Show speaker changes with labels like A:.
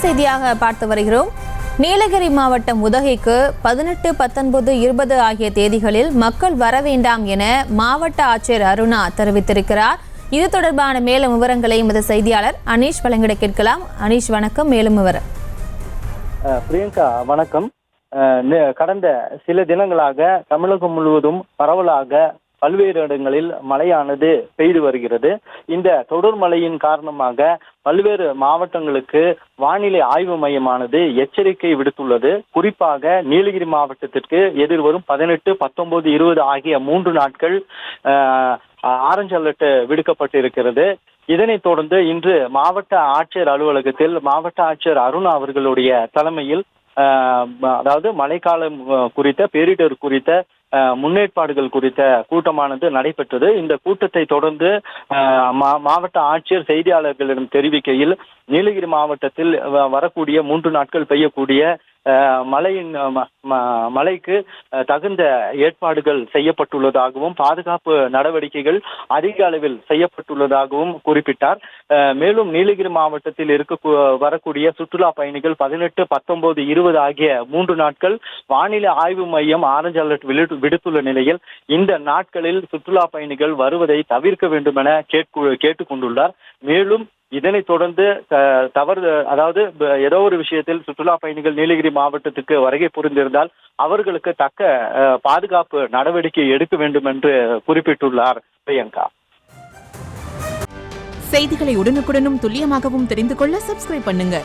A: செய்தியாக பார்த்து வருகிறோம். நீலகிரி மாவட்டம் உதகைக்கு 18, 19, 20 ஆகிய தேதிகளில் மக்கள் வர வேண்டாம் என மாவட்ட ஆட்சியர் அருணா தெரிவித்திருக்கிறார். இது தொடர்பான மேலும் விவரங்களை எமது செய்தியாளர் அனீஷ் வழங்கிட கேட்கலாம். அனீஷ் வணக்கம். மேலும் விவரம்.
B: பிரியங்கா வணக்கம். கடந்த சில தினங்களாக தமிழகம் முழுவதும் பரவலாக பல்வேறு இடங்களில் மழையானது பெய்து வருகிறது. இந்த தொடர் மழையின் காரணமாக பல்வேறு மாவட்டங்களுக்கு வானிலை ஆய்வு மையமானது எச்சரிக்கை விடுத்துள்ளது. குறிப்பாக நீலகிரி மாவட்டத்திற்கு எதிர்வரும் 18, 19, 20 ஆகிய 3 நாட்கள் ஆரஞ்சு அலர்ட் விடுக்கப்பட்டிருக்கிறது. இதனைத் தொடர்ந்து இன்று மாவட்ட ஆட்சியர் அலுவலகத்தில் மாவட்ட ஆட்சியர் அருணா அவர்களுடைய தலைமையில் அதாவது மழைக்காலம் குறித்த பேரிடர் குறித்த முன்னேற்பாடுகள் குறித்த கூட்டமானது நடைபெற்றது. இந்த கூட்டத்தை தொடர்ந்து மாவட்ட ஆட்சியர் செய்தியாளர்களிடம் தெரிவிக்கையில் நீலகிரி மாவட்டத்தில் வரக்கூடிய 3 நாட்கள் பெய்யக்கூடிய மழைக்கு தகுந்த ஏற்பாடுகள் செய்யப்பட்டுள்ளதாகவும் பாதுகாப்பு நடவடிக்கைகள் அதிக அளவில் செய்யப்பட்டுள்ளதாகவும் குறிப்பிட்டார். மேலும் நீலகிரி மாவட்டத்தில் வரக்கூடிய சுற்றுலா பயணிகள் 18, 19, 20 ஆகிய 3 நாட்கள் வானிலை ஆய்வு மையம் ஆரஞ்சு அலர்ட் விடுத்துள்ள நிலையில் இந்த நாட்களில் சுற்றுலா பயணிகள் வருவதை தவிர்க்க வேண்டும் என கேட்டுக்கொண்டுள்ளார். மேலும் இதனைத் தொடர்ந்து அதாவது ஏதோ ஒரு விஷயத்தில் சுற்றுலா பயணிகள் நீலகிரி மாவட்டத்துக்கு வருகை புரிந்திருந்தால் அவர்களுக்கு தக்க பாதுகாப்பு நடவடிக்கை எடுக்க வேண்டும் என்று குறிப்பிட்டுள்ளார். பிரியங்கா,
C: செய்திகளை உடனுக்குடனும் துல்லியமாகவும் தெரிந்து கொள்ள சப்ஸ்கிரைப் பண்ணுங்க.